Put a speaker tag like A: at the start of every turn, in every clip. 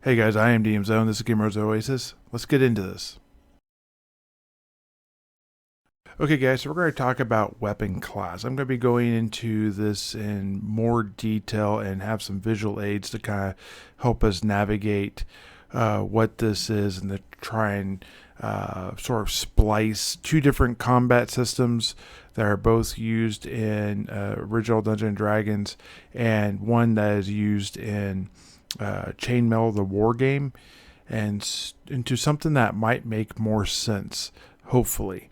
A: Hey guys, I am DM Zone. This is Gamer's Oasis. Let's get into this. Okay, guys, so we're going to talk about weapon class. I'm going to be going into this in more detail and have some visual aids to kind of help us navigate what this is and to try and sort of splice two different combat systems that are both used in original Dungeons and Dragons and one that is used in Chainmail, the war game, and into something that might make more sense, hopefully,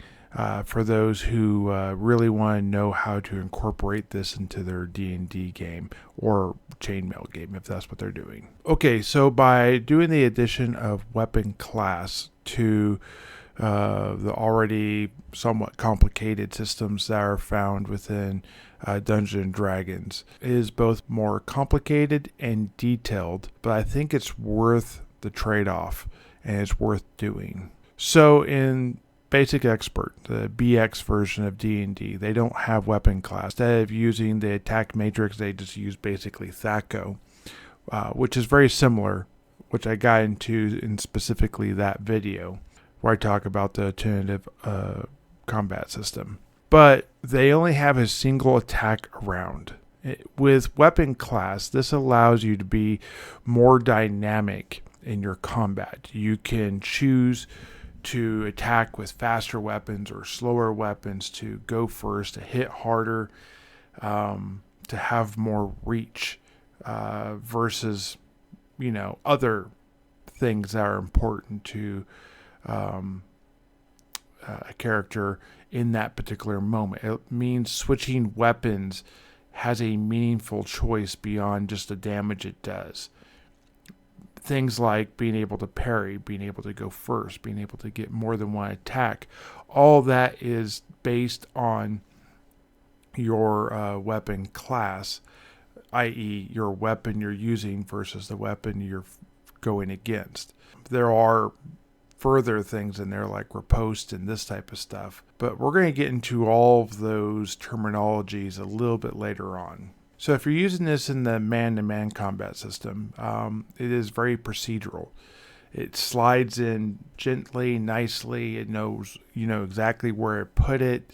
A: for those who really want to know how to incorporate this into their D&D game or chainmail game, if that's what they're doing. Okay, so by doing the addition of weapon class to the already somewhat complicated systems that are found within Dungeons and Dragons, it is both more complicated and detailed, but I think it's worth the trade-off and it's worth doing. So in Basic Expert, the BX version of D&D, they don't have weapon class. Instead of using the attack matrix, they just use basically THAC0, which is very similar, which I got into in specifically that video where I talk about the alternative combat system. But they only have a single attack round. With weapon class, this allows you to be more dynamic in your combat. You can choose to attack with faster weapons or slower weapons, to go first, to hit harder, to have more reach versus, other things that are important to a character in that particular moment. It means switching weapons has a meaningful choice beyond just the damage it does. Things like being able to parry, being able to go first, being able to get more than one attack, all that is based on your weapon class, i.e. your weapon you're using versus the weapon you're going against. There are further things in there like riposte and this type of stuff, but we're going to get into all of those terminologies a little bit later on. So if you're using this in the man-to-man combat system, it is very procedural. It slides in gently, nicely. It knows, exactly where it put it.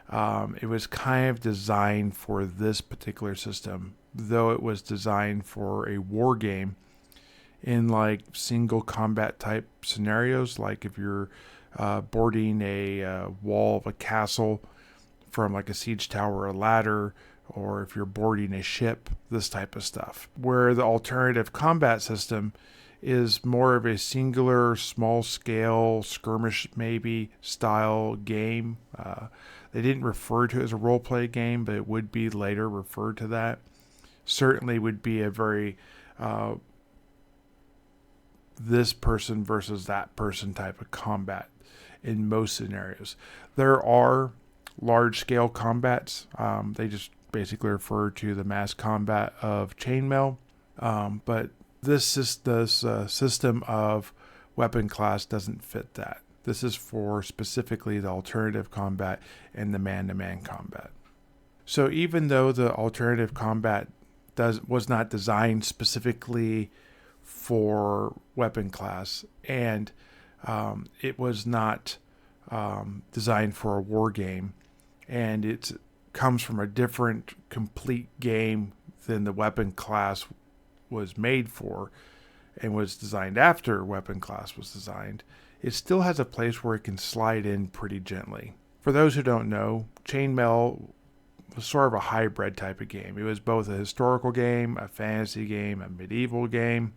A: It was kind of designed for this particular system, though it was designed for a war game in like single combat type scenarios, like if you're boarding a wall of a castle from like a siege tower or a ladder, or if you're boarding a ship, this type of stuff. Where the alternative combat system is more of a singular, small scale, skirmish maybe style game. They didn't refer to it as a role play game, but it would be later referred to that. Certainly would be a very this person versus that person type of combat in most scenarios. There are large scale combats. They just basically refer to the mass combat of chainmail. But this system of weapon class doesn't fit that. This is for specifically the alternative combat and the man-to-man combat. So even though the alternative combat was not designed specifically for weapon class, and it was not designed for a war game, and it comes from a different complete game than the weapon class was made for and was designed after weapon class was designed, it still has a place where it can slide in pretty gently. For those who don't know, Chainmail was sort of a hybrid type of game. It was both a historical game, a fantasy game, a medieval game,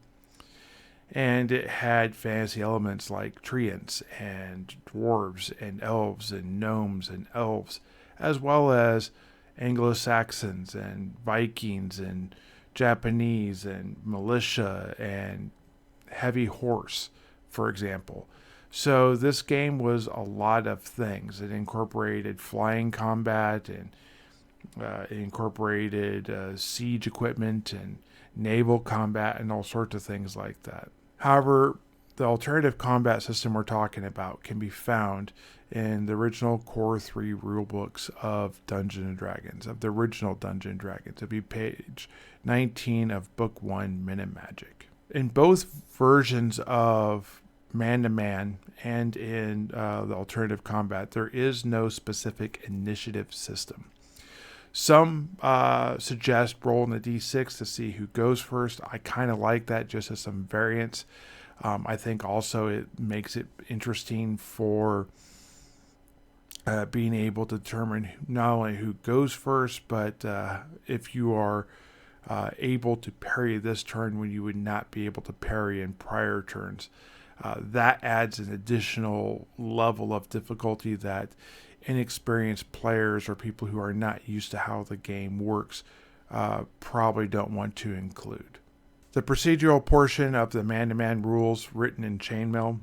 A: and it had fantasy elements like treants and dwarves and elves and gnomes and elves, as well as Anglo-Saxons and Vikings and Japanese and militia and heavy horse, for example. So this game was a lot of things. It incorporated flying combat, and it incorporated siege equipment and naval combat and all sorts of things like that. However, the alternative combat system we're talking about can be found in the original Core 3 rulebooks of Dungeons and Dragons, of the original Dungeons and Dragons. It'd be page 19 of Book 1, Men and Magic. In both versions of man-to-man and in the alternative combat, there is no specific initiative system. Some suggest rolling the d6 to see who goes first. I kind of like that just as some variance. I think also it makes it interesting for being able to determine not only who goes first, but if you are able to parry this turn when you would not be able to parry in prior turns. That adds an additional level of difficulty that inexperienced players or people who are not used to how the game works probably don't want to include. The procedural portion of the man-to-man rules written in Chainmail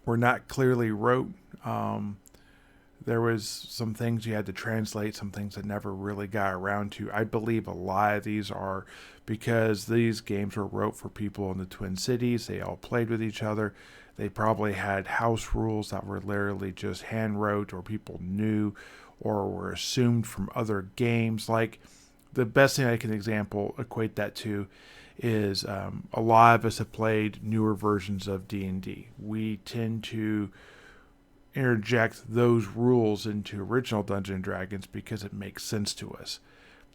A: were not clearly wrote. There was some things you had to translate, some things that never really got around to. I believe a lot of these are because these games were wrote for people in the Twin Cities. They all played with each other. They probably had house rules that were literally just hand wrote or people knew or were assumed from other games. Like the best thing I can equate that to is a lot of us have played newer versions of D&D. We tend to interject those rules into original Dungeons and Dragons because it makes sense to us.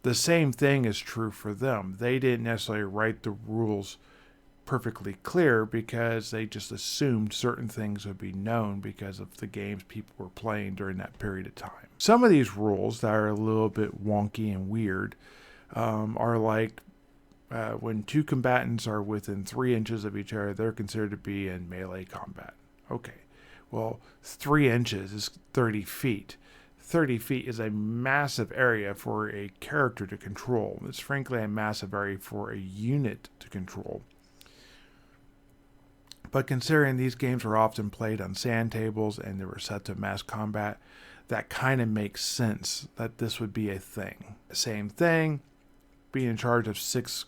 A: The same thing is true for them. They didn't necessarily write the rules perfectly clear because they just assumed certain things would be known because of the games people were playing during that period of time. Some of these rules that are a little bit wonky and weird are like when two combatants are within 3 inches of each other, they're considered to be in melee combat. Okay. Well, 3 inches is 30 feet. 30 feet is a massive area for a character to control. It's frankly a massive area for a unit to control. But considering these games were often played on sand tables and they were set to mass combat, that kind of makes sense that this would be a thing. Same thing, being in charge of 6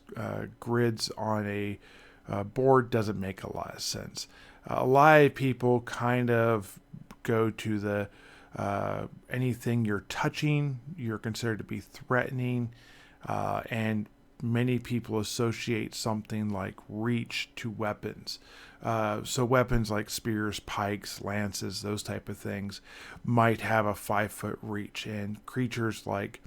A: grids on a board doesn't make a lot of sense. A lot of people kind of go to the anything you're touching, you're considered to be threatening, and many people associate something like reach to weapons. So weapons like spears, pikes, lances, those type of things might have a 5-foot reach, and creatures like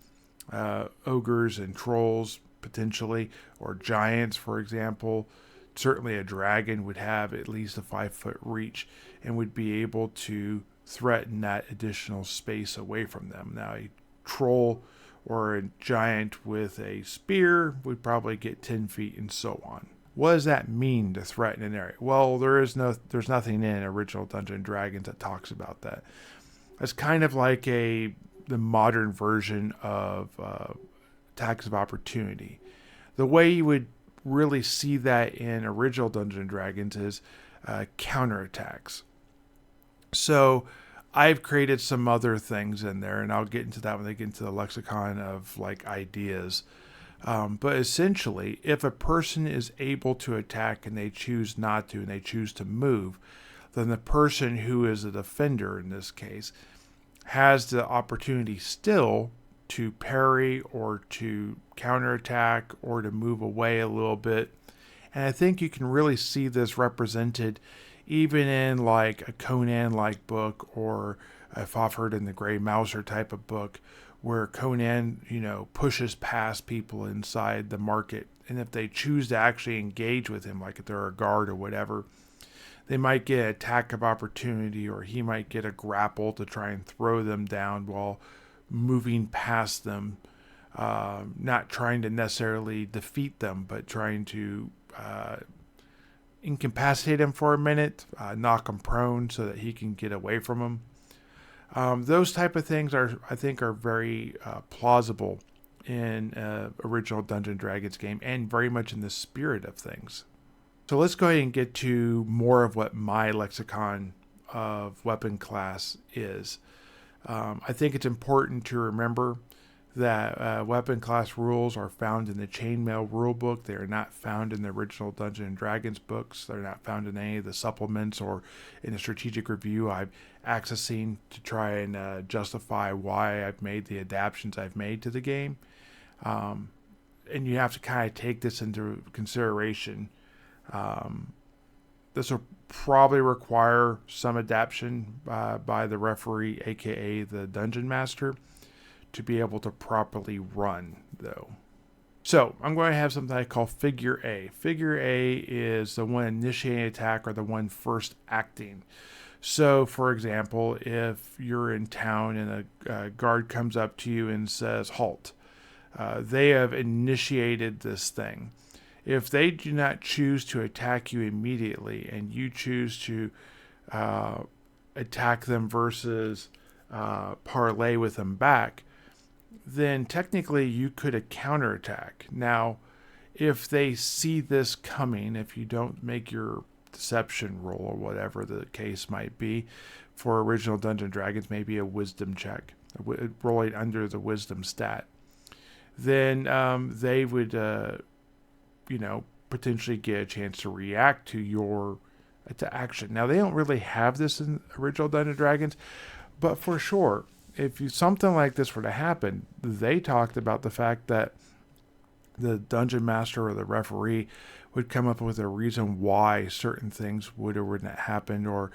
A: ogres and trolls potentially, or giants, for example. Certainly a dragon would have at least a 5-foot reach and would be able to threaten that additional space away from them. Now, a troll or a giant with a spear would probably get 10 feet and so on. What does that mean to threaten an area? Well, there's nothing in original Dungeons and Dragons that talks about that. It's kind of like the modern version of attacks of opportunity. The way you would really see that in original Dungeons and Dragons is counterattacks. So I've created some other things in there, and I'll get into that when they get into the lexicon of like ideas. But essentially, if a person is able to attack and they choose not to, and they choose to move, then the person who is a defender in this case has the opportunity still to parry or to counterattack or to move away a little bit. And I think you can really see this represented even in like a Conan-like book or a Fafhrd and the Grey Mouser type of book where Conan, pushes past people inside the market. And if they choose to actually engage with him, like if they're a guard or whatever, they might get an attack of opportunity or he might get a grapple to try and throw them down while moving past them, not trying to necessarily defeat them, but trying to incapacitate him for a minute, knock him prone so that he can get away from him. Those type of things I think are very plausible in original Dungeons & Dragons game and very much in the spirit of things. So let's go ahead and get to more of what my lexicon of weapon class is. I think it's important to remember that weapon class rules are found in the Chainmail rulebook. They are not found in the original Dungeons & Dragons books. They're not found in any of the supplements or in the strategic review I'm accessing to try and justify why I've made the adaptations I've made to the game. And you have to kind of take this into consideration This will probably require some adaptation by the referee, aka the dungeon master, to be able to properly run, though. So I'm going to have something I call figure A. Figure A is the one initiating attack or the one first acting. So, for example, if you're in town and a guard comes up to you and says, halt, they have initiated this thing. If they do not choose to attack you immediately and you choose to attack them versus parlay with them back, then technically you could counterattack. Now, if they see this coming, if you don't make your deception roll or whatever the case might be, for original Dungeons and Dragons, maybe a wisdom check, rolling under the wisdom stat, then they would, potentially get a chance to react to your to action. Now, they don't really have this in original Dungeons and Dragons, but for sure, if something like this were to happen, they talked about the fact that the dungeon master or the referee would come up with a reason why certain things would or would not happen, or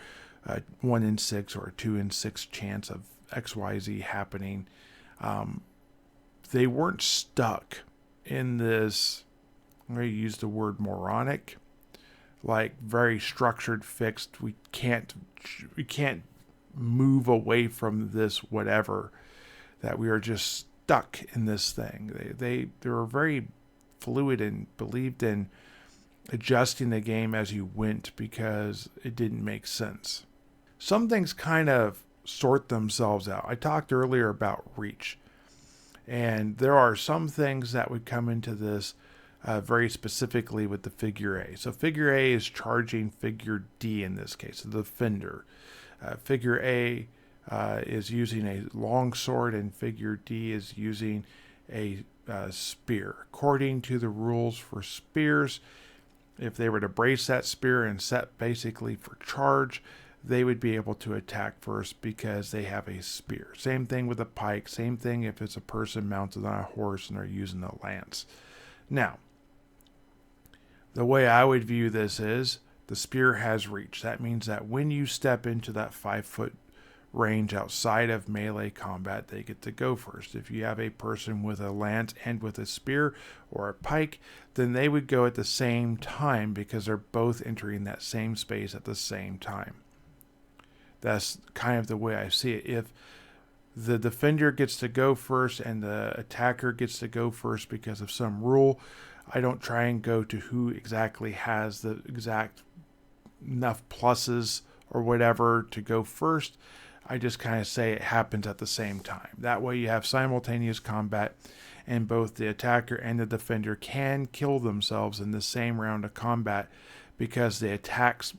A: a 1 in 6 or a 2 in 6 chance of XYZ happening. They weren't stuck in this, I'm going to use the word moronic, like very structured, fixed. We can't move away from this whatever, that we are just stuck in this thing. They were very fluid and believed in adjusting the game as you went because it didn't make sense. Some things kind of sort themselves out. I talked earlier about reach, and there are some things that would come into this very specifically with the figure A. So figure A is charging figure D in this case, the defender. Figure A is using a long sword, and figure D is using a spear. According to the rules for spears, if they were to brace that spear and set basically for charge, they would be able to attack first because they have a spear. Same thing with a pike. Same thing if it's a person mounted on a horse and they're using a lance. Now, the way I would view this is the spear has reach. That means that when you step into that 5-foot range outside of melee combat, they get to go first. If you have a person with a lance and with a spear or a pike, then they would go at the same time because they're both entering that same space at the same time. That's kind of the way I see it. If the defender gets to go first and the attacker gets to go first because of some rule, I don't try and go to who exactly has the exact enough pluses or whatever to go first. I just kind of say it happens at the same time. That way you have simultaneous combat, and both the attacker and the defender can kill themselves in the same round of combat because the attacks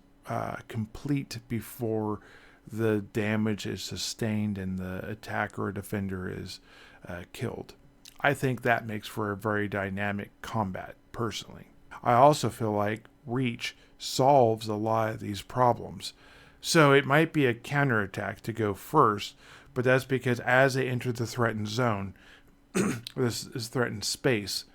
A: complete before the damage is sustained and the attacker or defender is killed. I think that makes for a very dynamic combat, personally. I also feel like reach solves a lot of these problems. So it might be a counterattack to go first, but that's because as they enter the threatened zone, this is threatened space,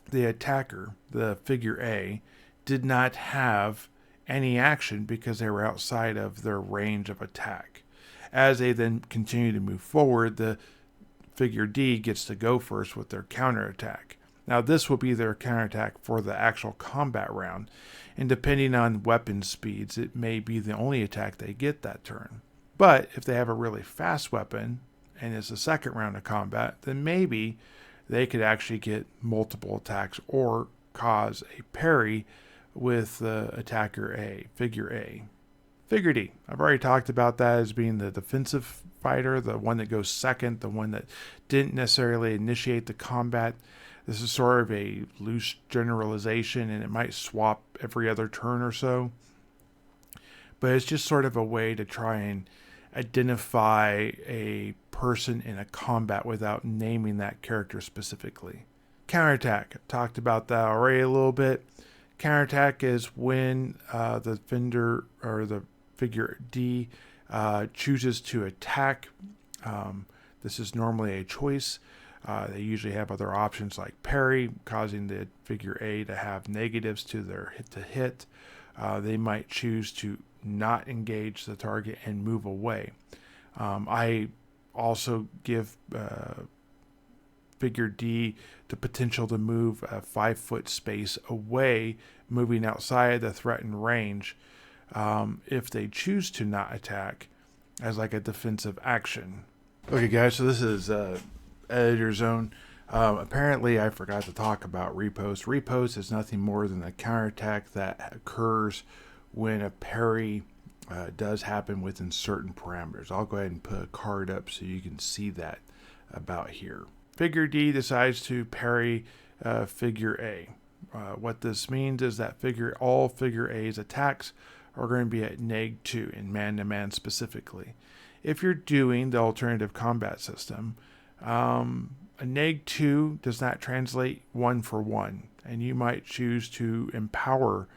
A: the attacker, the figure A, did not have any action because they were outside of their range of attack. As they then continue to move forward, the figure D gets to go first with their counterattack. Now, this will be their counterattack for the actual combat round, and depending on weapon speeds, it may be the only attack they get that turn. But if they have a really fast weapon, and it's the second round of combat, then maybe they could actually get multiple attacks or cause a parry with the attacker A, figure A. Figure D, I've already talked about that as being the defensive fighter, the one that goes second, the one that didn't necessarily initiate the combat. This is sort of a loose generalization, and it might swap every other turn or so. But it's just sort of a way to try and identify a person in a combat without naming that character specifically. Counterattack, I've talked about that already a little bit. Counterattack is when the defender or the figure D chooses to attack. This is normally a choice. They usually have other options like parry, causing the figure A to have negatives to their hit to hit. They might choose to not engage the target and move away. I also give figure D the potential to move a 5-foot space away, moving outside the threatened range if they choose to not attack as like a defensive action. Okay, guys, so this is Editor Zone. Apparently, I forgot to talk about repost. Repost is nothing more than a counterattack that occurs when a parry does happen within certain parameters. I'll go ahead and put a card up so you can see that about here. Figure D decides to parry figure A. What this means is that all figure A's attacks are going to be at -2 in man-to-man specifically. If you're doing the alternative combat system, a -2 does not translate 1-for-1, and you might choose to empower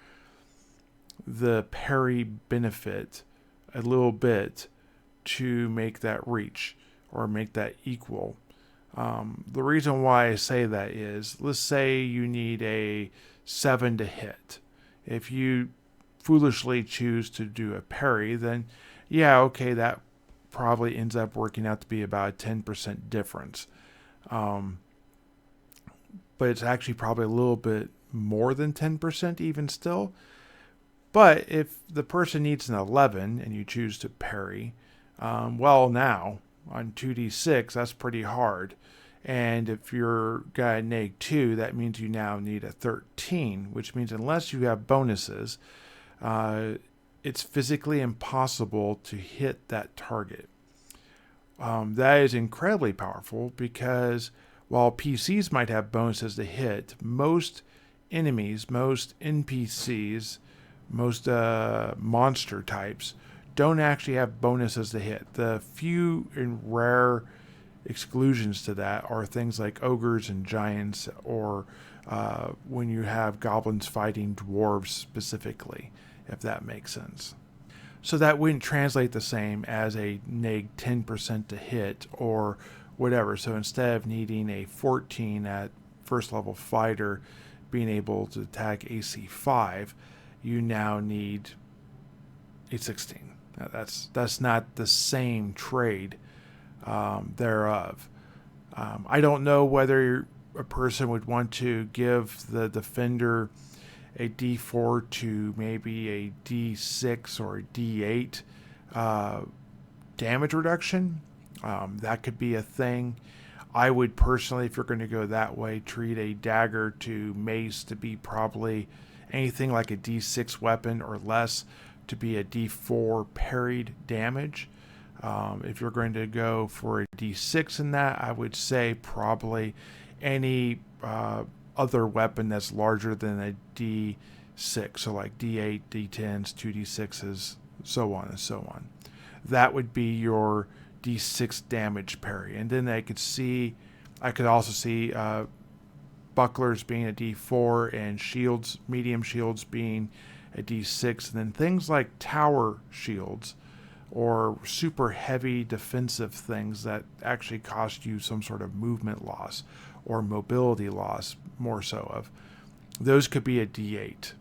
A: the parry benefit a little bit to make that reach or make that equal. The reason why I say that is, let's say you need a 7 to hit. If you foolishly choose to do a parry, then yeah, okay, that probably ends up working out to be about a 10% difference. But it's actually probably a little bit more than 10% even still. But if the person needs an 11 and you choose to parry, well, now on 2d6, that's pretty hard. And if you're got a -2, that means you now need a 13, which means unless you have bonuses, it's physically impossible to hit that target. That is incredibly powerful because while PCs might have bonuses to hit, most enemies, most NPCs, most monster types don't actually have bonuses to hit. The few and rare exclusions to that are things like ogres and giants, or when you have goblins fighting dwarves specifically, if that makes sense. So that wouldn't translate the same as a -10% to hit or whatever. So instead of needing a 14 at first level fighter being able to attack AC 5, you now need a 16. Now that's not the same trade thereof. I don't know whether a person would want to give the defender a D4 to maybe a D6 or a D8 damage reduction. That could be a thing. I would personally, if you're going to go that way, treat a dagger to mace to be probably anything like a D6 weapon or less to be a D4 parried damage. If you're going to go for a D6 in that, I would say probably any other weapon that's larger than a D6. So like D8, D10s, 2D6s, so on and so on. That would be your D6 damage parry. And then I could also see bucklers being a D4 and shields, medium shields being a D6. And then things like tower shields or super heavy defensive things that actually cost you some sort of movement loss or mobility loss, more so of. Those could be a D8.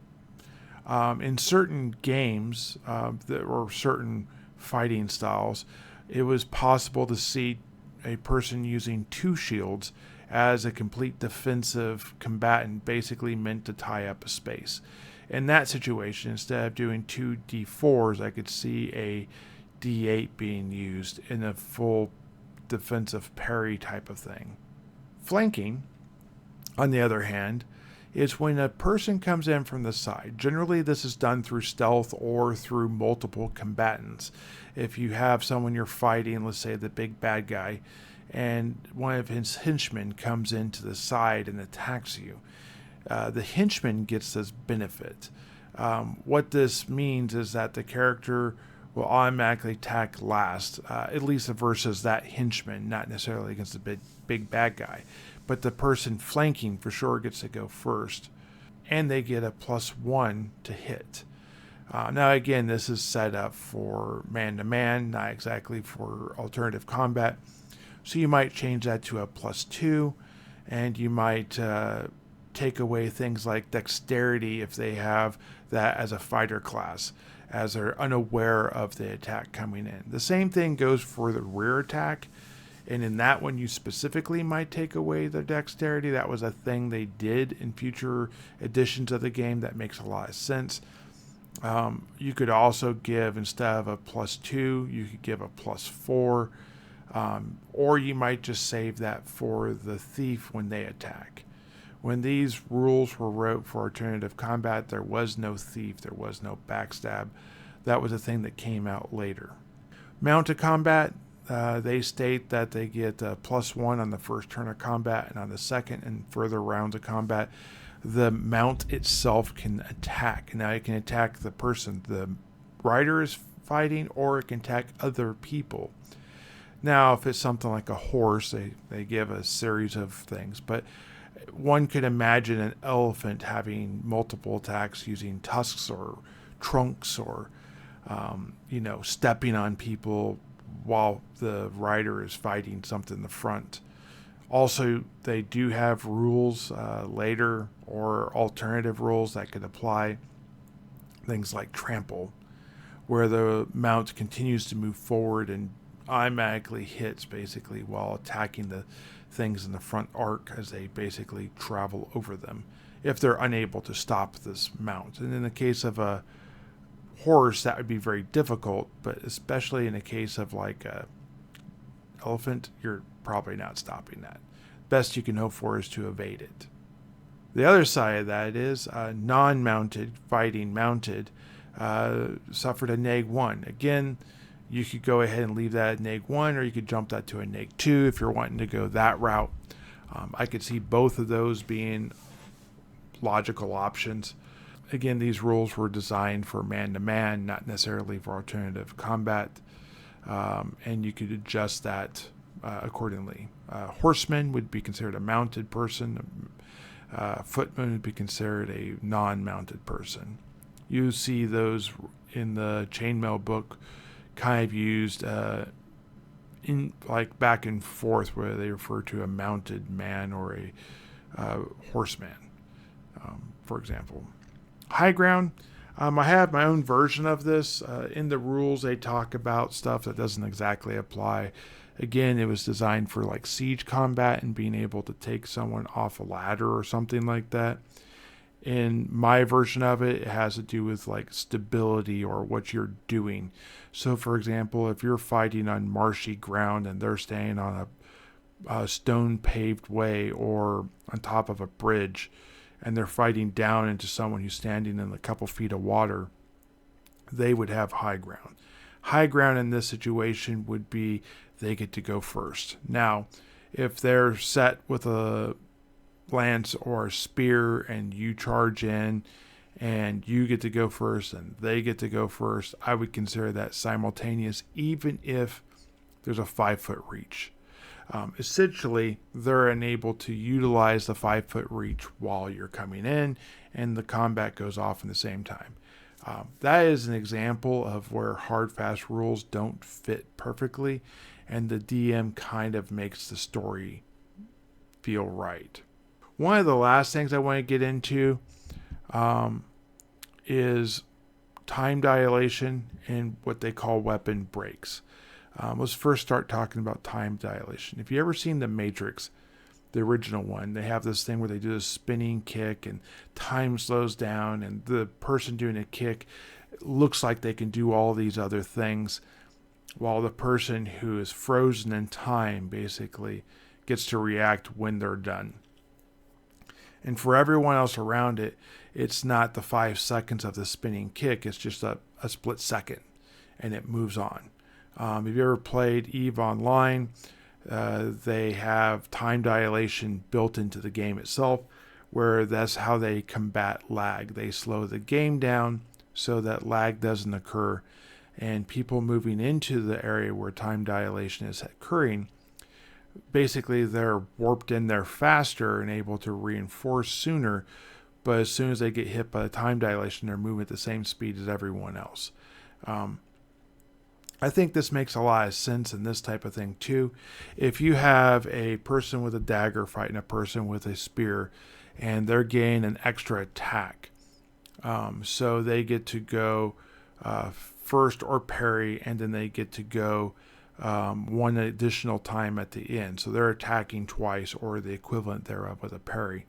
A: In certain games or certain fighting styles, it was possible to see a person using 2 shields as a complete defensive combatant, basically meant to tie up a space. In that situation, instead of doing 2 D4s, I could see a D8 being used in a full defensive parry type of thing. Flanking, on the other hand, is when a person comes in from the side. Generally, this is done through stealth or through multiple combatants. If you have someone you're fighting, let's say the big bad guy, and one of his henchmen comes into the side and attacks you, the henchman gets this benefit. What this means is that the character will automatically attack last, at least versus that henchman, not necessarily against the big bad guy. But the person flanking for sure gets to go first, and they get a +1 to hit. Now again, this is set up for man-to-man, not exactly for alternative combat. So you might change that to a +2, and you might take away things like dexterity if they have that as a fighter class, as they're unaware of the attack coming in. The same thing goes for the rear attack. And in that one, you specifically might take away the dexterity. That was a thing they did in future editions of the game. That makes a lot of sense. You could also give, instead of a +2, you could give a +4. Or you might just save that for the thief when they attack. When these rules were wrote for alternative combat, there was no thief, there was no backstab. That was a thing that came out later. Mounted combat, they state that they get a +1 on the first turn of combat, and on the second and further rounds of combat, the mount itself can attack. Now it can attack the person the rider is fighting, or it can attack other people. Now, if it's something like a horse, they give a series of things, but one could imagine an elephant having multiple attacks using tusks or trunks, or stepping on people while the rider is fighting something in the front. Also, they do have rules later, or alternative rules that could apply. Things like trample, where the mount continues to move forward and automatically hits basically while attacking the things in the front arc as they basically travel over them, if they're unable to stop this mount. And in the case of a horse, that would be very difficult, but especially in the case of like a elephant, you're probably not stopping that. Best you can hope for is to evade it. The other side of that is non-mounted fighting mounted suffered a -1. Again, you could go ahead and leave that at -1, or you could jump that to a -2 if you're wanting to go that route. I could see both of those being logical options. Again, these rules were designed for man-to-man, not necessarily for alternative combat, and you could adjust that accordingly. Horseman would be considered a mounted person. Footman would be considered a non-mounted person. You see those in the Chainmail book kind of used in like back and forth, where they refer to a mounted man or a horseman, for example. High ground. I have my own version of this. In the rules, they talk about stuff that doesn't exactly apply. Again, it was designed for like siege combat and being able to take someone off a ladder or something like that. In my version of it, it has to do with like stability or what you're doing. So, for example, if you're fighting on marshy ground and they're staying on a stone paved way or on top of a bridge, and they're fighting down into someone who's standing in a couple feet of water, they would have high ground. High ground in this situation would be they get to go first. Now, if they're set with a lance or a spear and you charge in and you get to go first and they get to go first, I would consider that simultaneous, even if there's a 5-foot reach. Essentially, they're enabled to utilize the 5-foot reach while you're coming in, and the combat goes off in the same time. That is an example of where hard, fast rules don't fit perfectly, and the DM kind of makes the story feel right. One of the last things I want to get into is time dilation and what they call weapon breaks. Let's first start talking about time dilation. If you ever seen The Matrix, the original one, they have this thing where they do this spinning kick and time slows down, and the person doing a kick looks like they can do all these other things, while the person who is frozen in time basically gets to react when they're done. And for everyone else around it, it's not the 5 seconds of the spinning kick, it's just a split second, and it moves on. If you ever played EVE Online, they have time dilation built into the game itself, where that's how they combat lag. They slow the game down so that lag doesn't occur, and people moving into the area where time dilation is occurring, basically they're warped in there faster and able to reinforce sooner, but as soon as they get hit by the time dilation, they're moving at the same speed as everyone else. I think this makes a lot of sense in this type of thing too. If you have a person with a dagger fighting a person with a spear, and they're getting an extra attack, so they get to go first or parry, and then they get to go one additional time at the end. So they're attacking twice or the equivalent thereof with a parry.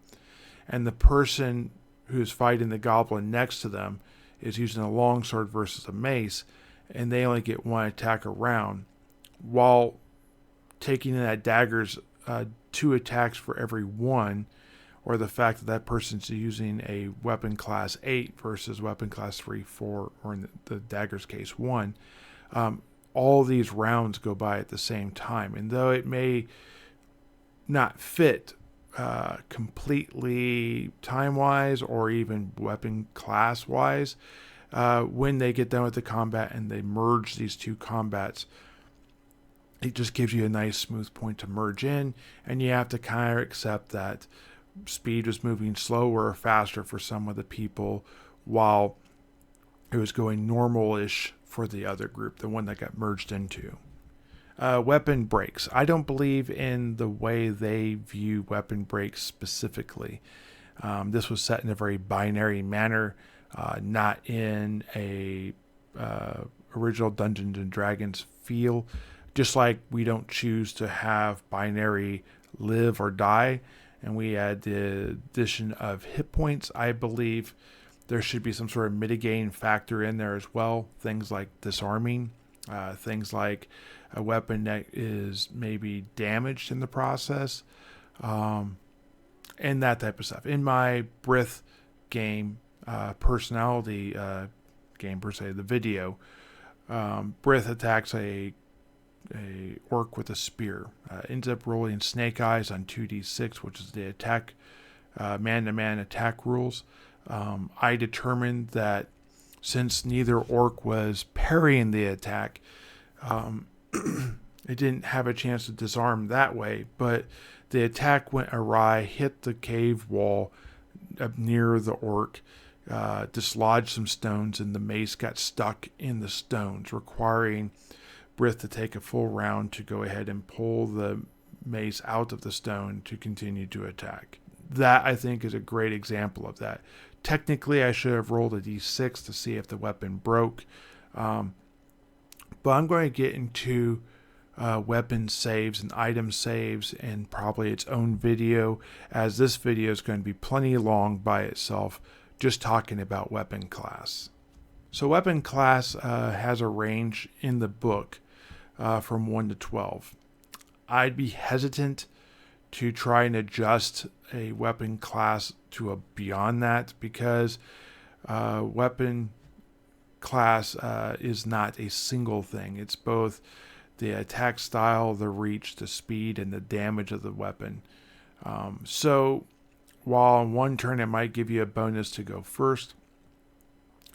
A: And the person who's fighting the goblin next to them is using a longsword versus a mace, and they only get one attack a round, while taking in that dagger's 2 attacks for every one, or the fact that that person's using a weapon class 8 versus weapon class 3, 4, or in the dagger's case 1. All these rounds go by at the same time, and though it may not fit completely time-wise or even weapon class-wise, when they get done with the combat and they merge these 2 combats, it just gives you a nice smooth point to merge in, and you have to kind of accept that speed was moving slower or faster for some of the people, while it was going normal-ish for the other group, the one that got merged into. Weapon breaks. I don't believe in the way they view weapon breaks specifically. This was set in a very binary manner, not in a original Dungeons and Dragons feel. Just like we don't choose to have binary live or die, and we add the addition of hit points, I believe there should be some sort of mitigating factor in there as well. Things like disarming, things like a weapon that is maybe damaged in the process, and that type of stuff. In my Brith game, personality game per se, the video, Brith attacks a orc with a spear. Ends up rolling snake eyes on 2d6, which is the attack, man-to-man attack rules. I determined that since neither orc was parrying the attack, it didn't have a chance to disarm that way, but the attack went awry, hit the cave wall near the orc, dislodged some stones, and the mace got stuck in the stones, requiring Brith to take a full round to go ahead and pull the mace out of the stone to continue to attack. That, I think, is a great example of that. Technically, I should have rolled a d6 to see if the weapon broke, but I'm going to get into weapon saves and item saves and probably its own video, as this video is going to be plenty long by itself, just talking about weapon class. So weapon class has a range in the book from 1 to 12. I'd be hesitant to try and adjust a weapon class to a beyond that, because weapon class is not a single thing. It's both the attack style, the reach, the speed, and the damage of the weapon. So while on one turn it might give you a bonus to go first,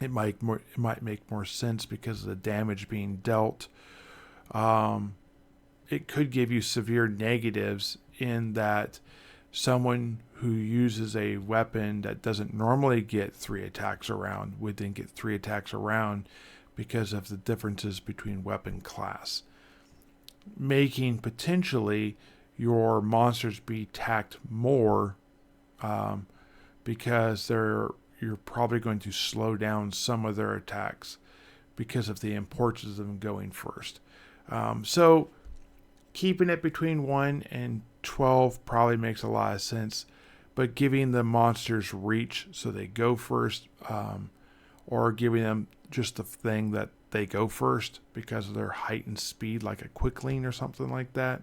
A: it might make more sense because of the damage being dealt. It could give you severe negatives in that someone who uses a weapon that doesn't normally get 3 attacks around would then get 3 attacks around because of the differences between weapon class, making potentially your monsters be attacked more, because you're probably going to slow down some of their attacks because of the importance of them going first. So keeping it between 1 and 12 probably makes a lot of sense, but giving the monsters reach so they go first, or giving them just the thing that they go first because of their heightened speed, like a quickling or something like that,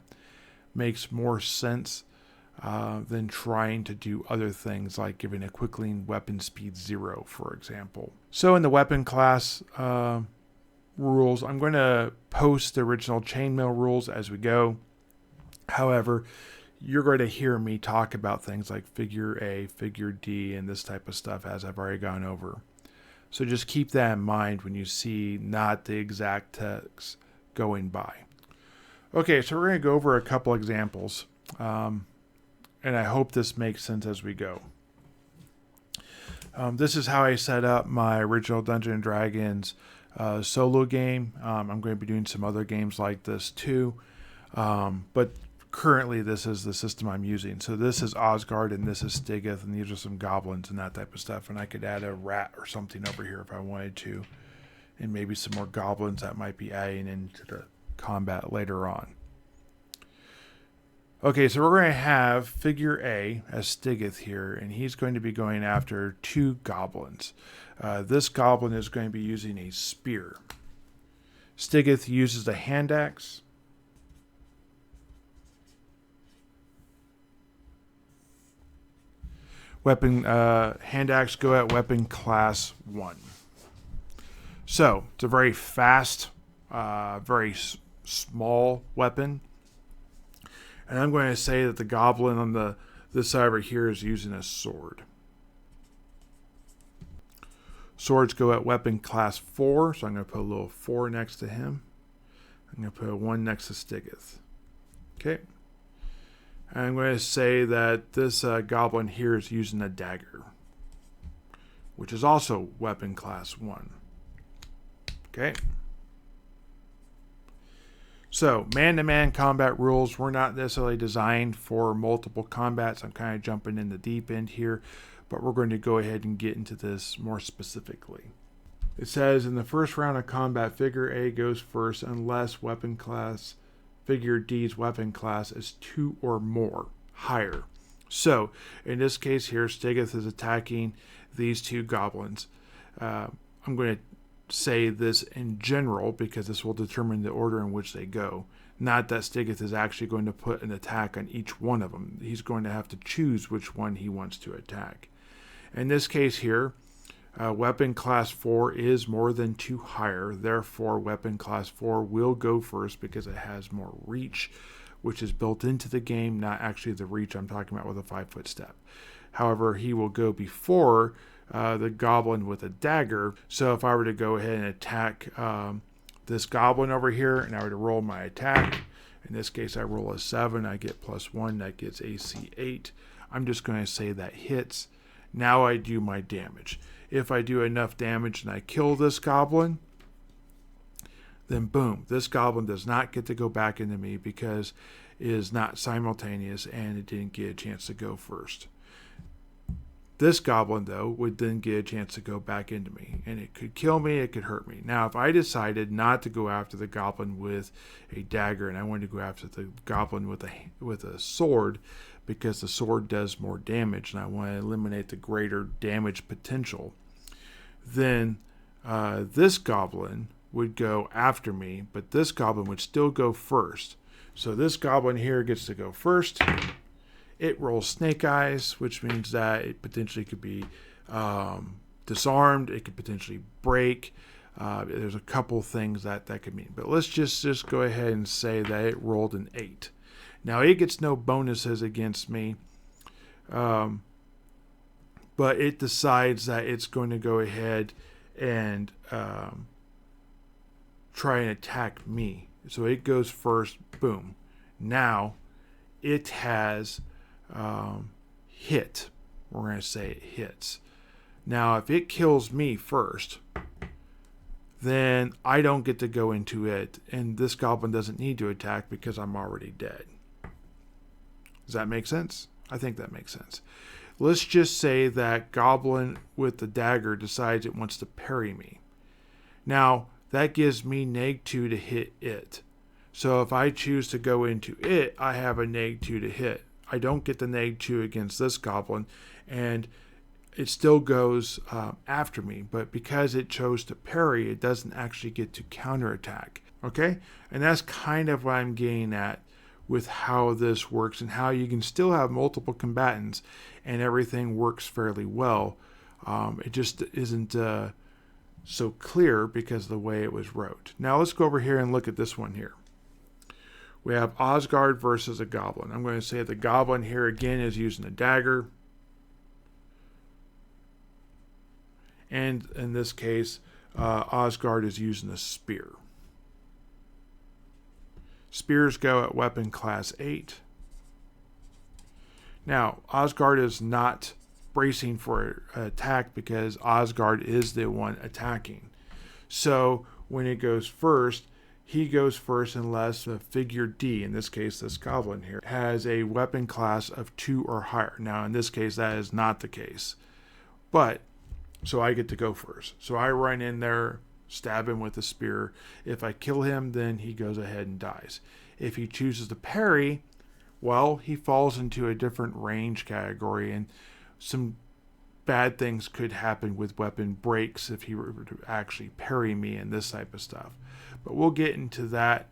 A: makes more sense than trying to do other things like giving a quickling weapon speed 0, for example. So in the weapon class rules, I'm going to post the original Chainmail rules as we go. However, you're going to hear me talk about things like figure A, figure D, and this type of stuff as I've already gone over. So just keep that in mind when you see not the exact text going by. Okay, so we're going to go over a couple examples, and I hope this makes sense as we go. This is how I set up my original Dungeons and Dragons solo game. I'm going to be doing some other games like this too, but currently this is the system I'm using. So this is Osgard and this is Stigith, and these are some goblins and that type of stuff. And I could add a rat or something over here if I wanted to, and maybe some more goblins that might be adding into the combat later on. Okay, so we're going to have figure A as Stigith here, and he's going to be going after 2 goblins. This goblin is going to be using a spear. Stigith uses a hand axe. Hand axe go at weapon class 1. So it's a very fast, very small weapon. And I'm going to say that the goblin on this side over here is using a sword. Swords go at weapon class 4, so I'm going to put a little 4 next to him. I'm going to put a 1 next to Stigith. Okay. And I'm going to say that this goblin here is using a dagger, which is also weapon class 1. Okay. So, man-to-man combat rules were not necessarily designed for multiple combats. I'm kind of jumping in the deep end here, but we're going to go ahead and get into this more specifically. It says, in the first round of combat, figure A goes first unless weapon class, figure D's weapon class is 2 or more higher. So, in this case here, Stigith is attacking these 2 goblins. I'm going to say this in general because this will determine the order in which they go. Not that Stigith is actually going to put an attack on each one of them. He's going to have to choose which one he wants to attack. In this case here, weapon class 4 is more than 2 higher. Therefore, weapon class 4 will go first because it has more reach, which is built into the game, not actually the reach I'm talking about with a 5-foot step. However, he will go before the goblin with a dagger. So if I were to go ahead and attack this goblin over here, and I were to roll my attack, in this case I roll a 7, I get +1, that gets AC 8. I'm just going to say that hits. Now I do my damage. If I do enough damage and I kill this goblin, then boom, this goblin does not get to go back into me because it is not simultaneous and it didn't get a chance to go first. This goblin, though, would then get a chance to go back into me, and it could kill me, it could hurt me. Now, if I decided not to go after the goblin with a dagger, and I wanted to go after the goblin with a sword, because the sword does more damage, and I want to eliminate the greater damage potential, then this goblin would go after me, but this goblin would still go first. So this goblin here gets to go first. It rolls snake eyes, which means that it potentially could be disarmed. It could potentially break. There's a couple things that could mean. But let's just go ahead and say that it rolled an 8. Now, it gets no bonuses against me. But it decides that it's going to go ahead and try and attack me. So it goes first. Boom. Now, it has... hit. We're going to say it hits. Now, if it kills me first, then I don't get to go into it, and this goblin doesn't need to attack because I'm already dead. Does that make sense? I think that makes sense. Let's just say that goblin with the dagger decides it wants to parry me. Now, that gives me -2 to hit it. So if I choose to go into it, I have a -2 to hit. I don't get the -2 against this goblin, and it still goes after me. But because it chose to parry, it doesn't actually get to counterattack. Okay? And that's kind of what I'm getting at with how this works and how you can still have multiple combatants and everything works fairly well. It just isn't so clear because of the way it was wrote. Now let's go over here and look at this one here. We have Osgard versus a goblin. I'm going to say the goblin here again is using a dagger. And in this case, Osgard is using a spear. Spears go at weapon class 8. Now, Osgard is not bracing for an attack because Asgard is the one attacking. So when it goes first, he goes first unless the figure D, in this case this goblin here, has a weapon class of 2 or higher. Now in this case that is not the case. But, so I get to go first. So I run in there, stab him with a spear. If I kill him, then he goes ahead and dies. If he chooses to parry, well, he falls into a different range category, and some bad things could happen with weapon breaks if he were to actually parry me and this type of stuff. But we'll get into that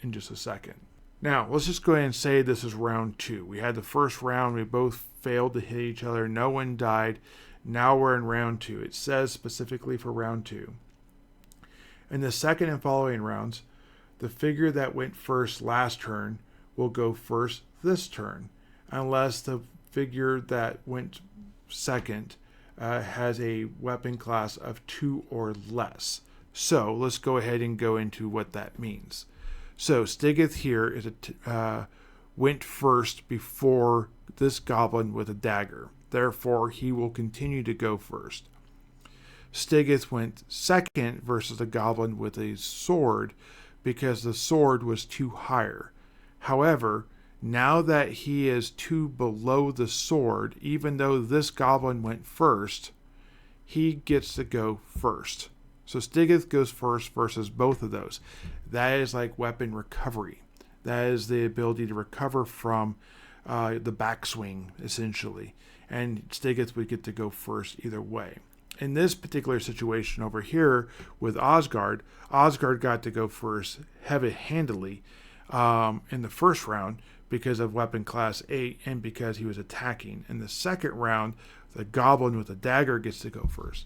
A: in just a second. Now, let's just go ahead and say this is round 2. We had the first round, we both failed to hit each other, no one died. Now we're in round 2. It says specifically for round 2. In the second and following rounds, the figure that went first last turn will go first this turn, unless the figure that went second has a weapon class of 2 or less. So let's go ahead and go into what that means. So Stigith here went first before this goblin with a dagger. Therefore, he will continue to go first. Stigith went second versus the goblin with a sword because the sword was 2 higher. However, now that he is 2 below the sword, even though this goblin went first, he gets to go first. So Stigith goes first versus both of those. That is like weapon recovery. That is the ability to recover from the backswing, essentially. And Stigith would get to go first either way. In this particular situation over here with Asgard got to go first heavy-handedly in the first round because of weapon class 8 and because he was attacking. In the second round, the goblin with the dagger gets to go first.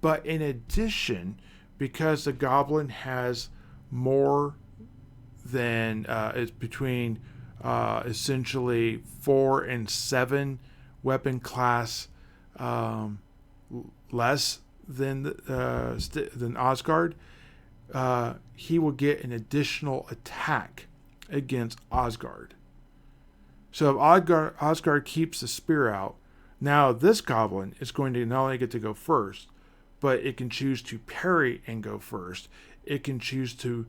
A: But in addition, because the goblin has more than it's between essentially 4 and 7 weapon class less than Asgard, he will get an additional attack against Asgard. So if Asgard keeps the spear out, now this goblin is going to not only get to go first, but it can choose to parry and go first. It can choose to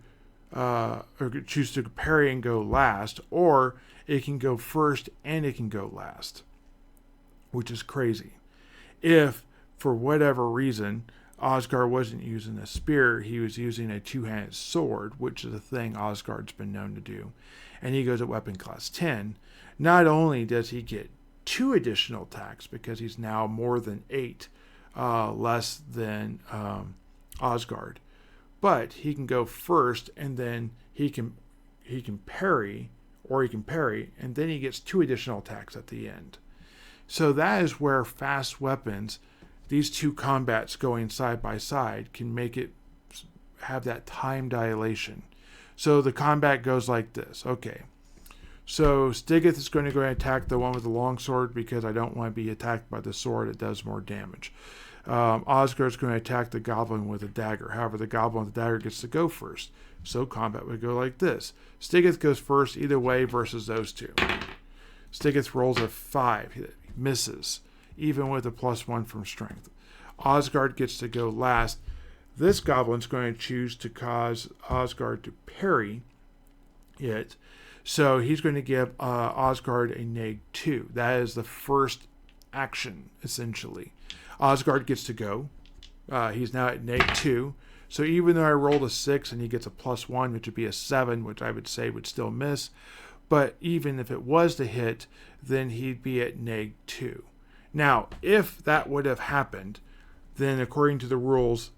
A: parry and go last, or it can go first and it can go last, which is crazy. If, for whatever reason, Asgard wasn't using a spear, he was using a 2-handed sword, which is a thing Asgard's been known to do, and he goes at weapon class 10, not only does he get 2 additional attacks because he's now more than 8 less than Asgard, but he can go first and then he can parry, and then he gets 2 additional attacks at the end. So that is where fast weapons, these 2 combats going side by side, can make it have that time dilation. So the combat goes like this. Okay. So Stigith is going to go and attack the one with the longsword because I don't want to be attacked by the sword. It does more damage. Asgard is going to attack the goblin with a dagger. However, the goblin with the dagger gets to go first. So combat would go like this. Stigith goes first either way versus those 2. Stigith rolls a 5. He misses, even with a +1 from strength. Asgard gets to go last. This goblin's going to choose to cause Asgard to parry it. So he's going to give Asgard a -2. That is the first action, essentially. Asgard gets to go. He's now at -2. So even though I rolled a 6 and he gets a +1, which would be a 7, which I would say would still miss, but even if it was to hit, then he'd be at -2. Now, if that would have happened, then according to the rules,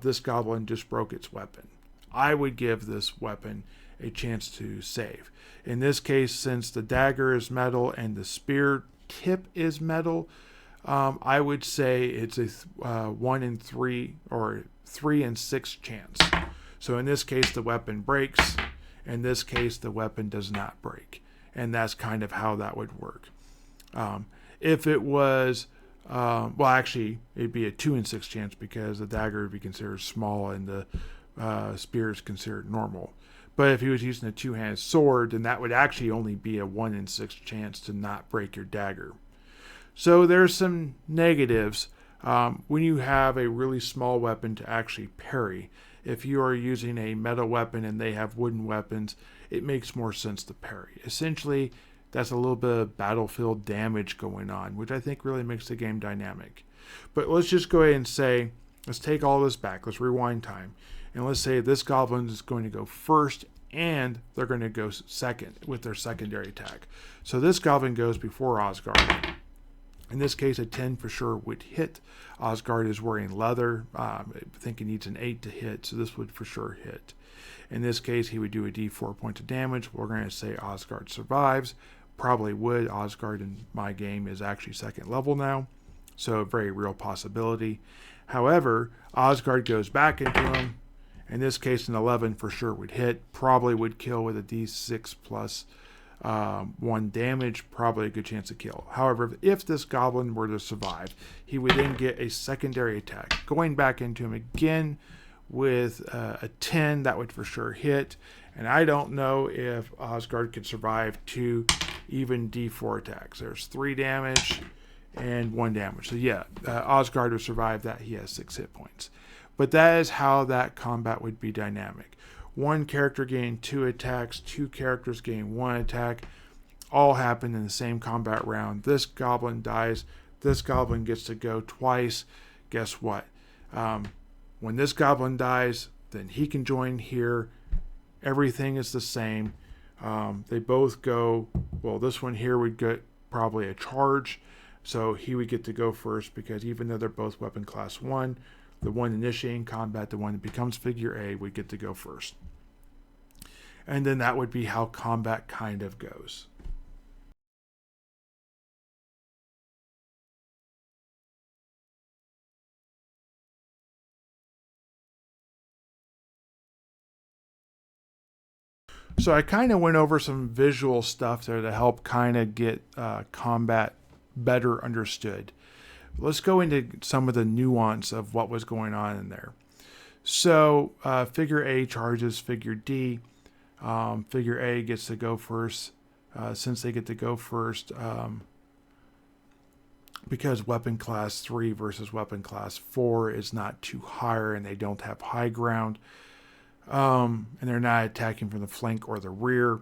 A: this goblin just broke its weapon. I would give this weapon a chance to save. In this case, since the dagger is metal and the spear tip is metal, I would say it's a 1 in 3 or 3 in 6 chance. So in this case, the weapon breaks. In this case, the weapon does not break. And that's kind of how that would work. If it was, well, actually, it'd be a 2 in 6 chance because the dagger would be considered small and the spear is considered normal. But if he was using a 2-handed sword, then that would actually only be a 1 in 6 chance to not break your dagger. So there's some negatives when you have a really small weapon to actually parry. If you are using a metal weapon and they have wooden weapons, it makes more sense to parry. Essentially, that's a little bit of battlefield damage going on, which I think really makes the game dynamic. But let's just go ahead and say, let's take all this back. Let's rewind time. And let's say this goblin is going to go first and they're going to go second with their secondary attack. So this goblin goes before Osgard. In this case, a 10 for sure would hit. Osgard is wearing leather. I think he needs an 8 to hit, so this would for sure hit. In this case, he would do a d4 points of damage. We're going to say Osgard survives. Probably would. Osgard in my game is actually second level now, so a very real possibility. However, Osgard goes back into him. In this case, an 11 for sure would hit. Probably would kill with a d6 plus 1 damage, probably a good chance to kill. However, if this goblin were to survive, he would then get a secondary attack. Going back into him again with a 10, that would for sure hit. And I don't know if Osgard could survive 2 even d4 attacks. There's 3 damage and 1 damage. So yeah, Osgard would survive that. He has 6 hit points. But that is how that combat would be dynamic. One character gain 2 attacks, 2 characters gain 1 attack, all happen in the same combat round. This goblin dies, this goblin gets to go twice. Guess what? When this goblin dies, then he can join here. Everything is the same. They both go, well, this one here would get probably a charge, so he would get to go first because even though they're both weapon class 1, the one initiating combat, the one that becomes figure A, would get to go first. And then that would be how combat kind of goes. So I kind of went over some visual stuff there to help kind of get combat better understood. Let's go into some of the nuance of what was going on in there. So figure A charges figure D. Figure A gets to go first. Since they get to go first, because weapon class 3 versus weapon class 4 is not too higher and they don't have high ground, and they're not attacking from the flank or the rear.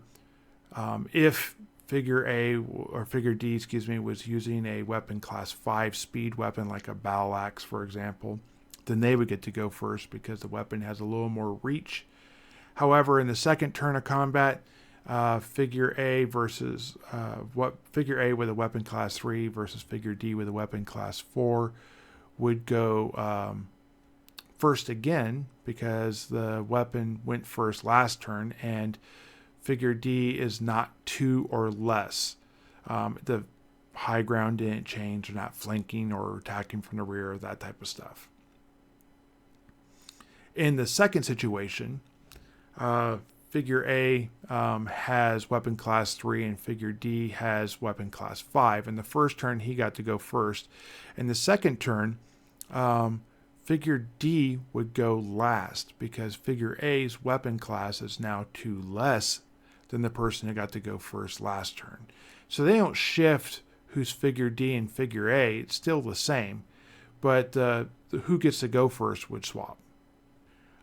A: If figure A or figure D, was using a weapon class 5 speed weapon like a battle axe, for example, then they would get to go first because the weapon has a little more reach. However, in the second turn of combat, figure A versus figure A with a weapon class 3 versus figure D with a weapon class 4 would go first again because the weapon went first last turn, and figure D is not 2 or less. The high ground didn't change. They're not flanking or attacking from the rear, that type of stuff. In the second situation, figure A has weapon class 3 and figure D has weapon class 5. In the first turn, he got to go first. In the second turn, figure D would go last because figure A's weapon class is now 2 less than the person who got to go first last turn. So they don't shift who's figure D and figure A. It's still the same, but who gets to go first would swap.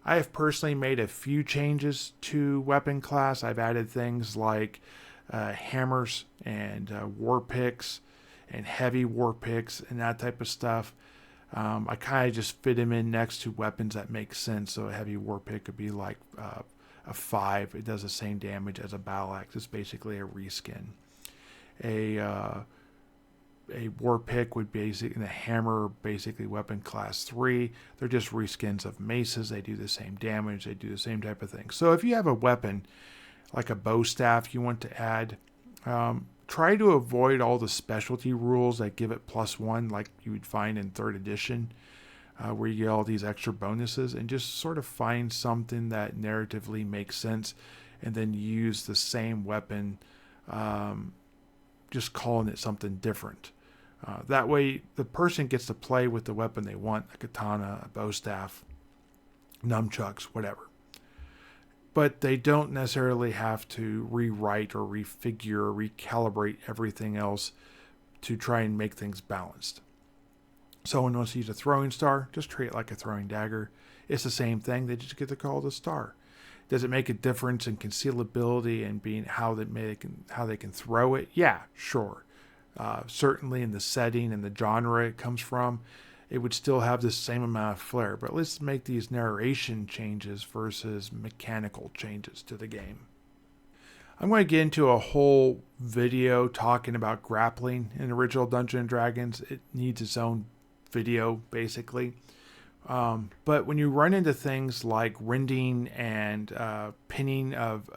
A: I have personally made a few changes to weapon class. I've added things like hammers and war picks and heavy war picks and that type of stuff. I kind of just fit them in next to weapons that make sense. So a heavy war pick could be like a 5. It does the same damage as a battle axe. It's basically a reskin. A war pick would basically, and a hammer, basically weapon class 3. They're just reskins of maces. They do the same damage. They do the same type of thing. So if you have a weapon like a bow staff you want to add, try to avoid all the specialty rules that give it +1 like you would find in 3rd edition, where you get all these extra bonuses, and just sort of find something that narratively makes sense and then use the same weapon, just calling it something different. That way the person gets to play with the weapon they want, a katana, a bow staff, nunchucks, whatever. But they don't necessarily have to rewrite or refigure or recalibrate everything else to try and make things balanced. Someone wants to use a throwing star, just treat it like a throwing dagger. It's the same thing, they just get to call it a star. Does it make a difference in concealability and being how they can throw it? Yeah, sure. Certainly in the setting and the genre it comes from, it would still have the same amount of flair. But let's make these narration changes versus mechanical changes to the game. I'm going to get into a whole video talking about grappling in original Dungeons & Dragons. It needs its own video, basically. But when you run into things like rending and pinning of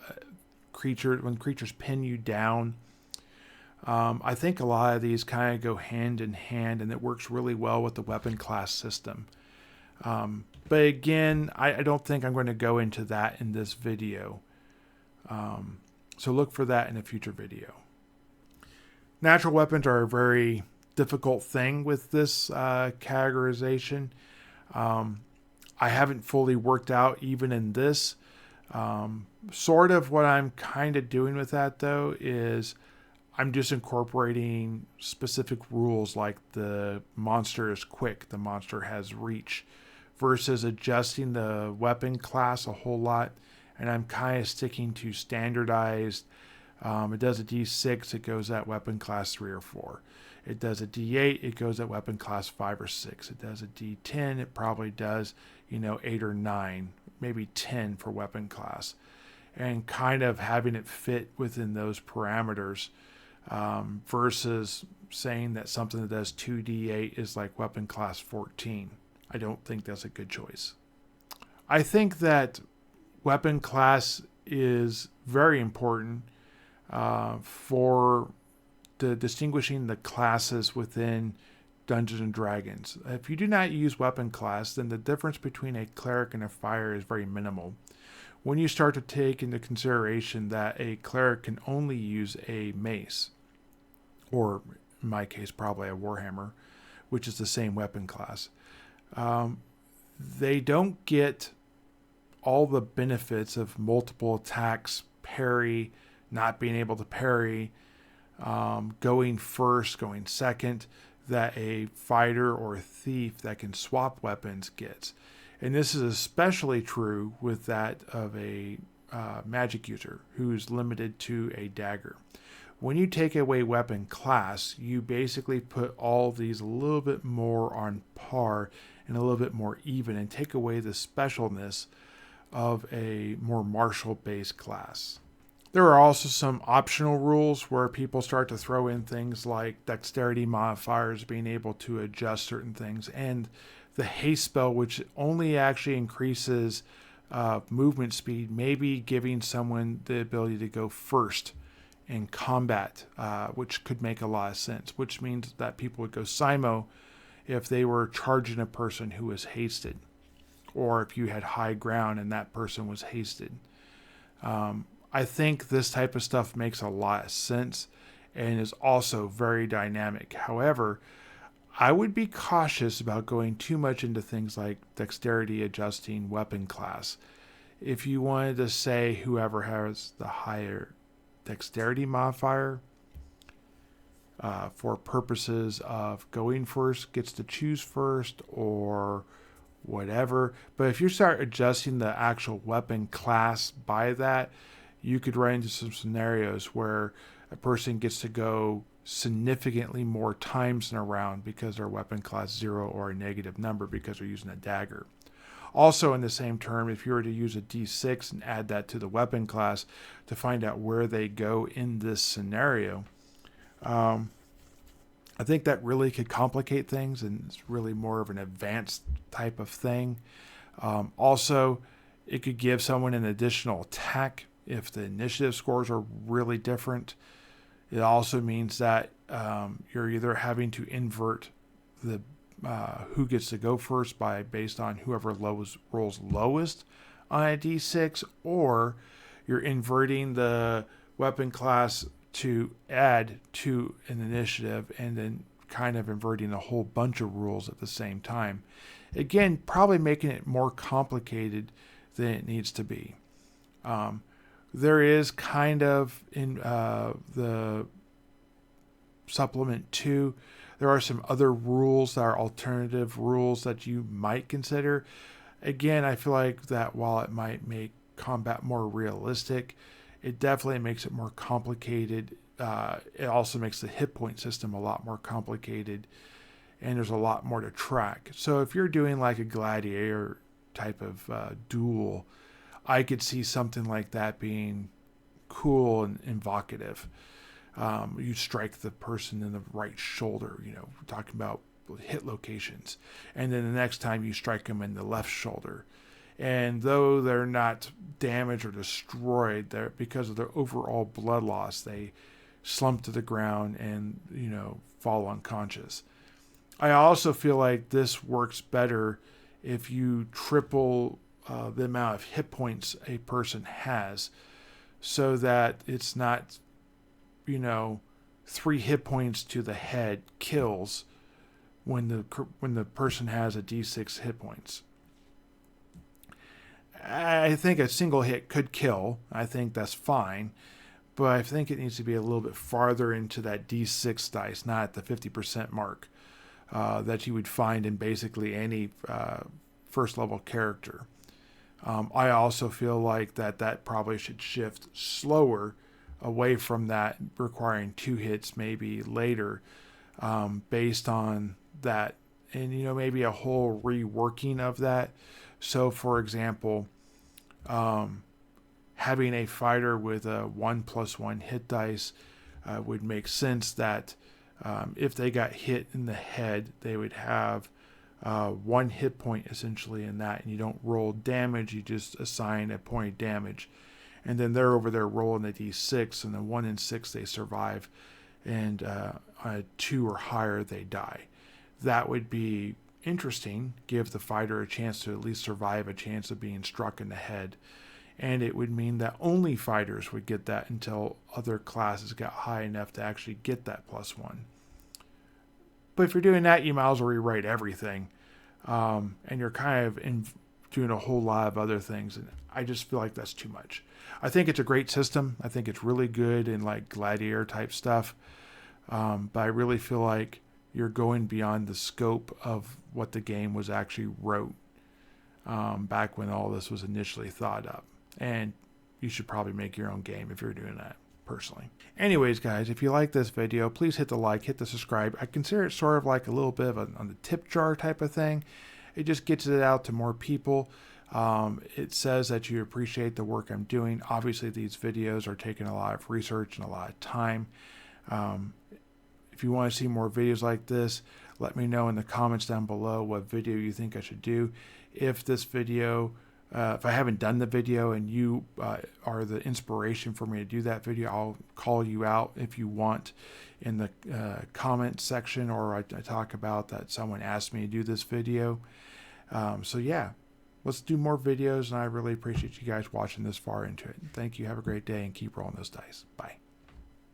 A: creatures, when creatures pin you down, I think a lot of these kind of go hand in hand, and it works really well with the weapon class system. But again, I don't think I'm going to go into that in this video. So look for that in a future video. Natural weapons are a very difficult thing with this categorization. I haven't fully worked out even in this. Sort of what I'm kind of doing with that, though, is I'm just incorporating specific rules like the monster is quick, the monster has reach, versus adjusting the weapon class a whole lot. And I'm kind of sticking to standardized. It does a D6, it goes at weapon class 3 or 4. It does a D8, it goes at weapon class 5 or 6. It does a D10, it probably does, 8 or 9, maybe 10 for weapon class. And kind of having it fit within those parameters versus saying that something that does 2D8 is like weapon class 14. I don't think that's a good choice. I think that weapon class is very important for the distinguishing the classes within Dungeons and Dragons. If you do not use weapon class, then the difference between a cleric and a fighter is very minimal. When you start to take into consideration that a cleric can only use a mace, or in my case probably a warhammer, which is the same weapon class, they don't get all the benefits of multiple attacks, parry, not being able to parry, going first, going second, that a fighter or a thief that can swap weapons gets. And this is especially true with that of a magic user who's limited to a dagger. When you take away weapon class, you basically put all these a little bit more on par and a little bit more even, and take away the specialness of a more martial-based class. There are also some optional rules where people start to throw in things like dexterity modifiers, being able to adjust certain things, and the haste spell, which only actually increases movement speed, maybe giving someone the ability to go first in combat, which could make a lot of sense, which means that people would go Simo if they were charging a person who was hasted, or if you had high ground and that person was hasted. I think this type of stuff makes a lot of sense and is also very dynamic. However, I would be cautious about going too much into things like dexterity adjusting weapon class. If you wanted to say whoever has the higher dexterity modifier for purposes of going first gets to choose first or whatever. But if you start adjusting the actual weapon class by that, you could run into some scenarios where a person gets to go significantly more times in a round because they're weapon class 0 or a negative number because they're using a dagger. Also in the same term, if you were to use a D6 and add that to the weapon class to find out where they go in this scenario, I think that really could complicate things, and it's really more of an advanced type of thing. Also, it could give someone an additional attack if the initiative scores are really different. It also means that you're either having to invert the who gets to go first based on whoever rolls lowest on a D6, or you're inverting the weapon class to add to an initiative and then kind of inverting a whole bunch of rules at the same time. Again, probably making it more complicated than it needs to be. There is kind of in the supplement to. There are some other rules that are alternative rules that you might consider. Again, I feel like that while it might make combat more realistic, it definitely makes it more complicated. It also makes the hit point system a lot more complicated, and there's a lot more to track. So if you're doing like a gladiator type of duel, I could see something like that being cool and evocative. You strike the person in the right shoulder, we're talking about hit locations. And then the next time you strike them in the left shoulder. And though they're not damaged or destroyed, they're, because of their overall blood loss, they slump to the ground and, fall unconscious. I also feel like this works better if you triple the amount of hit points a person has, so that it's not 3 hit points to the head kills when the person has a d6 hit points. I think a single hit could kill. I think that's fine, but I think it needs to be a little bit farther into that d6 dice, not at the 50% mark that you would find in basically any first level character. I also feel like that probably should shift slower away from that, requiring 2 hits maybe later, based on that, and maybe a whole reworking of that. So for example, having a fighter with a 1+1 hit dice would make sense that if they got hit in the head, they would have 1 hit point essentially in that, and you don't roll damage, you just assign a point of damage. And then they're over there rolling the d6, and then 1 in 6 they survive, and on a 2 or higher they die. That would be interesting, give the fighter a chance to at least survive a chance of being struck in the head. And it would mean that only fighters would get that until other classes got high enough to actually get that +1. But if you're doing that, you might as well rewrite everything. And you're kind of doing a whole lot of other things, and I just feel like that's too much. I think it's a great system. I think it's really good in like gladiator type stuff. But I really feel like you're going beyond the scope of what the game was actually wrote back when all this was initially thought up. And you should probably make your own game if you're doing that, personally. Anyways, guys, if you like this video, please hit the like, hit the subscribe. I consider it sort of like a little bit of on the tip jar type of thing. It just gets it out to more people. It says that you appreciate the work I'm doing. Obviously, these videos are taking a lot of research and a lot of time. If you want to see more videos like this, let me know in the comments down below what video you think I should do. If this video, if I haven't done the video and you are the inspiration for me to do that video, I'll call you out if you want in the comment section, or I talk about that someone asked me to do this video. So yeah, let's do more videos, and I really appreciate you guys watching this far into it. Thank you. Have a great day, and keep rolling those dice. Bye.